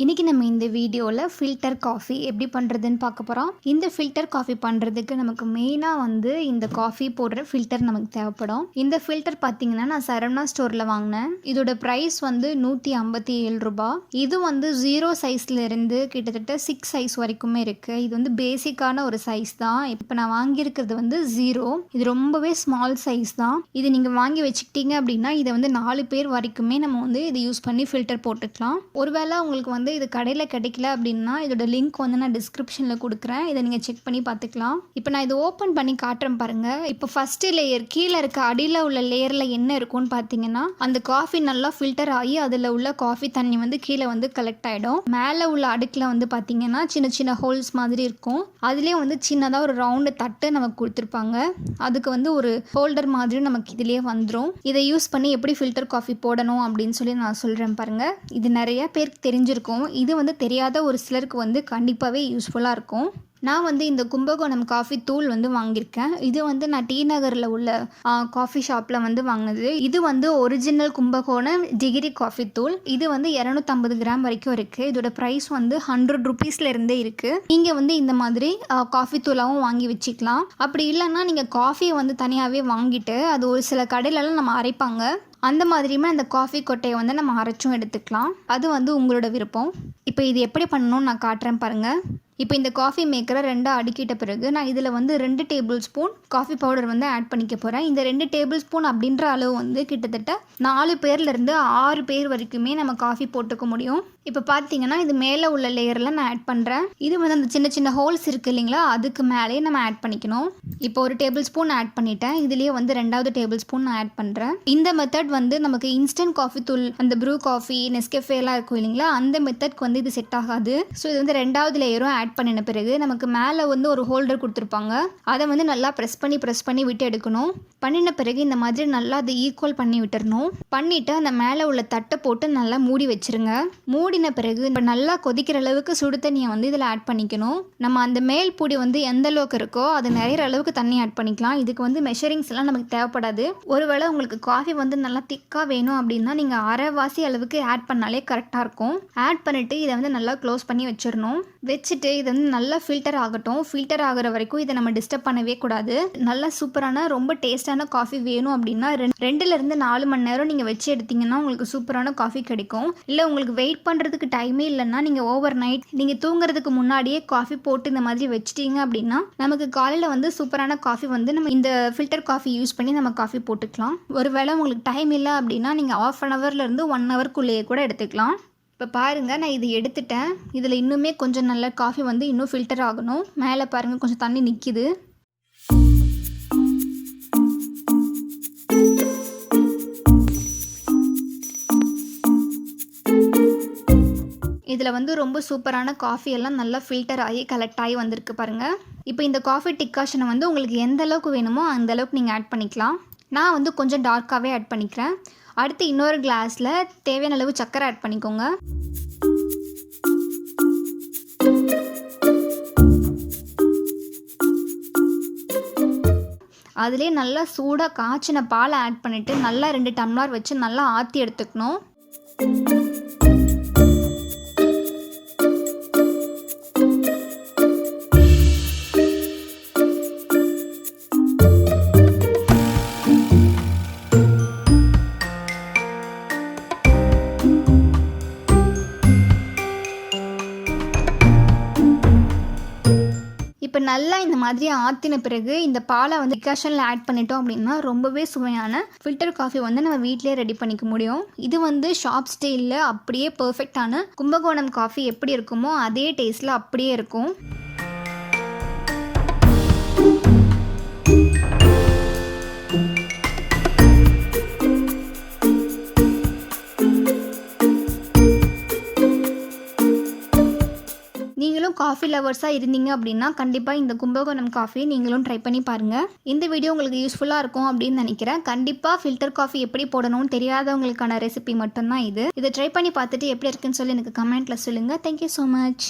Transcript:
இன்றைக்கி நம்ம இந்த வீடியோவில் ஃபில்டர் காஃபி எப்படி பண்ணுறதுன்னு பார்க்க போகிறோம். இந்த ஃபில்டர் காஃபி பண்ணுறதுக்கு நமக்கு மெயினாக இந்த காஃபி போடுற ஃபில்டர் நமக்கு தேவைப்படும். இந்த ஃபில்டர் பார்த்திங்கன்னா நான் சரவணா ஸ்டோரில் வாங்கினேன். இதோட ப்ரைஸ் 157 ரூபா. இது 0 சைஸ்லேருந்து கிட்டத்தட்ட 6 சைஸ் வரைக்குமே இருக்குது. இது பேசிக்கான ஒரு சைஸ் தான். இப்போ நான் வாங்கியிருக்கிறது 0. இது ரொம்பவே ஸ்மால் சைஸ் தான். இது நீங்கள் வாங்கி வச்சுக்கிட்டீங்க அப்படின்னா இதை 4 பேர் வரைக்குமே நம்ம இதை யூஸ் பண்ணி ஃபில்டர் போட்டுக்கலாம். ஒருவேளை உங்களுக்கு இது கடையில் கிடைக்கல அப்படின்னா இதோட லிங்க் நான் டிஸ்கிரிப்ஷனில் கொடுக்குறேன். இதை நீங்கள் செக் பண்ணி பார்த்துக்கலாம். இப்போ நான் இதை ஓப்பன் பண்ணி காட்டுறேன் பாருங்கள். இப்போ ஃபஸ்ட்டு லேயர் கீழே இருக்க அடியில் உள்ள லேயரில் என்ன இருக்கும்னு பார்த்தீங்கன்னா அந்த காஃபி நல்லா ஃபில்டர் ஆகி அதில் உள்ள காஃபி தண்ணி கீழே கலெக்ட் ஆகிடும். மேலே உள்ள அடுக்கில் பார்த்தீங்கன்னா சின்ன சின்ன ஹோல்ஸ் மாதிரி இருக்கும். அதுலேயே சின்னதாக ஒரு ரவுண்டு தட்டு நமக்கு கொடுத்துருப்பாங்க. அதுக்கு ஒரு ஹோல்டர் மாதிரி நமக்கு இதுலேயே வந்துடும். இதை யூஸ் பண்ணி எப்படி ஃபில்டர் காஃபி போடணும் அப்படின்னு சொல்லி நான் சொல்கிறேன் பாருங்கள். இது நிறைய பேருக்கு தெரிஞ்சிருக்கும். இது தெரியாத ஒரு சிலருக்கு கண்டிப்பாகவே யூஸ்ஃபுல்லாக இருக்கும். நான் இந்த கும்பகோணம் காஃபி தூள் வாங்கியிருக்கேன். இது நான் டி நகரில் உள்ள காஃபி ஷாப்பில் வாங்கினது. இது ஒரிஜினல் கும்பகோணம் டிகிரி காஃபி தூள். இது 250 கிராம் வரைக்கும் இருக்குது. இதோட ப்ரைஸ் 100 ருபீஸ்லேருந்தே இருக்குது. நீங்கள் இந்த மாதிரி காஃபி தூளாகவும் வாங்கி வச்சுக்கலாம். அப்படி இல்லைன்னா நீங்கள் காஃபியை தனியாகவே வாங்கிட்டு அது ஒரு சில கடையிலலாம் நம்ம அரைப்பாங்க. அந்த மாதிரியுமே அந்த காஃபி கொட்டையை நம்ம அரைச்சும் எடுத்துக்கலாம். அது உங்களோட விருப்பம். இப்போ இது எப்படி பண்ணணும்னு நான் காட்டுறேன் பாருங்கள். இப்போ இந்த காஃபி மேக்கரை 2 அடுக்கிட்ட பிறகு நான் இதில் 2 tablespoon coffee powder add பண்ணிக்க போகிறேன். இந்த 2 டேபிள் ஸ்பூன் அப்படின்ற அளவு கிட்டத்தட்ட 4 பேர்லேருந்து 6 பேர் வரைக்குமே நம்ம காஃபி போட்டுக்க முடியும். இப்போ பார்த்தீங்கன்னா இது மேலே உள்ள லேயரில் நான் ஆட் பண்ணுறேன். இது அந்த சின்ன சின்ன ஹோல்ஸ் இருக்குது இல்லைங்களா, அதுக்கு மேலே நம்ம ஆட் பண்ணிக்கணும். இப்போ ஒரு டேபிள் ஸ்பூன் ஆட் பண்ணிட்டேன். இதுலேயே 2வது டேபிள் ஸ்பூன் நான் ஆட் பண்ணுறேன். இந்த மெத்தட் நமக்கு இன்ஸ்டன்ட் காஃபி தூள் அந்த ப்ரூ காஃபி நெஸ்கேஃபேலாம் இருக்கும் இல்லைங்களா, அந்த மெத்தட்க்கு இது செட் ஆகாது. ஸோ இது 2வது லேயரும் ஆட் பண்ணின பிறகு நமக்கு மேலே ஒரு ஹோல்டர் கொடுத்துருப்பாங்க. அதை நல்லா ப்ரெஸ் பண்ணி விட்டு எடுக்கணும். பண்ணின பிறகு இந்த மாதிரி நல்லா அதை ஈக்குவல் பண்ணி விட்டுறணும். பண்ணிவிட்டு அந்த மேலே உள்ள தட்டை போட்டு நல்லா மூடி வச்சுருங்க. மூடின பிறகு இப்போ நல்லா கொதிக்கிற அளவுக்கு சுடு தண்ணியை இதில் ஆட் பண்ணிக்கணும். நம்ம அந்த மேல் பூடி எந்த அளவுக்கு இருக்கோ அது நிறைய அளவுக்கு தண்ணி ஆட் பண்ணிக்கலாம். இதுக்கு மெஷரிங்ஸ் எல்லாம் நமக்கு தேவைப்படாது. ஒருவேளை உங்களுக்கு காஃபி நல்லா திக்காக வேணும் அப்படின்னா நீங்கள் அரைவாசி அளவுக்கு ஆட் பண்ணாலே கரெக்டாக இருக்கும். ஆட் பண்ணிவிட்டு இதை நல்லா க்ளோஸ் பண்ணி வச்சிடணும். வச்சுட்டு இது நல்லா ஃபில்டர் ஆகட்டும். ஃபில்டர் ஆகிற வரைக்கும் இதை நம்ம டிஸ்டர்ப் பண்ணவே கூடாது. நல்லா சூப்பரான ரொம்ப டேஸ்டான காஃபி வேணும் அப்படின்னா 2லேருந்து 4 மணி நேரம் நீங்கள் வச்சு எடுத்தீங்கன்னா உங்களுக்கு சூப்பரான காஃபி கிடைக்கும். இல்லை உங்களுக்கு வெயிட் பண்ணுறதுக்கு டைமே இல்லைன்னா நீங்கள் ஓவர் நைட் நீங்கள் தூங்குறதுக்கு முன்னாடியே காஃபி போட்டு இந்த மாதிரி வச்சிட்டீங்க அப்படின்னா நமக்கு காலையில் சூப்பரான காஃபி நம்ம இந்த ஃபில்டர் காஃபி யூஸ் பண்ணி நம்ம காஃபி போட்டுக்கலாம். ஒருவேளை உங்களுக்கு டைம் இல்லை அப்படின்னா நீங்கள் 1/2 ஹவர்லேருந்து 1 ஹவருக்குள்ளேயே கூட எடுத்துக்கலாம். இப்போ பாருங்கள், நான் இது எடுத்துட்டேன். இதில் இன்னுமே கொஞ்சம் நல்ல காஃபி இன்னும் ஃபில்டர் ஆகணும். மேலே பாருங்கள் கொஞ்சம் தண்ணி நிற்கிது. இதில் ரொம்ப சூப்பரான காஃபி எல்லாம் நல்லா ஃபில்டர் ஆகி கலெக்ட் ஆகி வந்திருக்கு பாருங்கள். இப்போ இந்த காஃபி டிக்காஷனை உங்களுக்கு எந்த அளவுக்கு வேணுமோ அந்த அளவுக்கு நீங்கள் ஆட் பண்ணிக்கலாம். நான் கொஞ்சம் டார்க்காகவே ஆட் பண்ணிக்கிறேன். அடுத்து இன்னொரு கிளாஸில் தேவையான அளவு சர்க்கரை ஆட் பண்ணிக்கோங்க. அதிலே நல்லா சூடாக காய்ச்சின பாலை ஆட் பண்ணிவிட்டு நல்லா 2 டம்ளர் வச்சு நல்லா ஆற்றி எடுத்துக்கணும். இப்போ நல்லா இந்த மாதிரி ஆற்றின பிறகு இந்த பாலை டிகாஷனில் ஆட் பண்ணிட்டோம் அப்படின்னா ரொம்பவே சுவையான ஃபில்டர் காஃபி நம்ம வீட்டிலே ரெடி பண்ணிக்க முடியும். இது ஷாப் ஸ்டைலில் அப்படியே பர்ஃபெக்டான கும்பகோணம் காஃபி எப்படி இருக்குமோ அதே டேஸ்ட்டில் அப்படியே இருக்கும். நீங்களும் காஃபி லவர்ஸாக இருந்தீங்க அப்படின்னா கண்டிப்பாக இந்த கும்பகோணம் காஃபி நீங்களும் ட்ரை பண்ணி பாருங்கள். இந்த வீடியோ உங்களுக்கு யூஸ்ஃபுல்லாக இருக்கும் அப்படின்னு நினைக்கிறேன். கண்டிப்பாக ஃபில்டர் காஃபி எப்படி போடணும்னு தெரியாதவங்களுக்கான ரெசிபி மட்டும்தான் இது. இதை ட்ரை பண்ணி பார்த்துட்டு எப்படி இருக்குன்னு சொல்லி எனக்கு கமெண்ட்டில் சொல்லுங்கள். Thank you so much.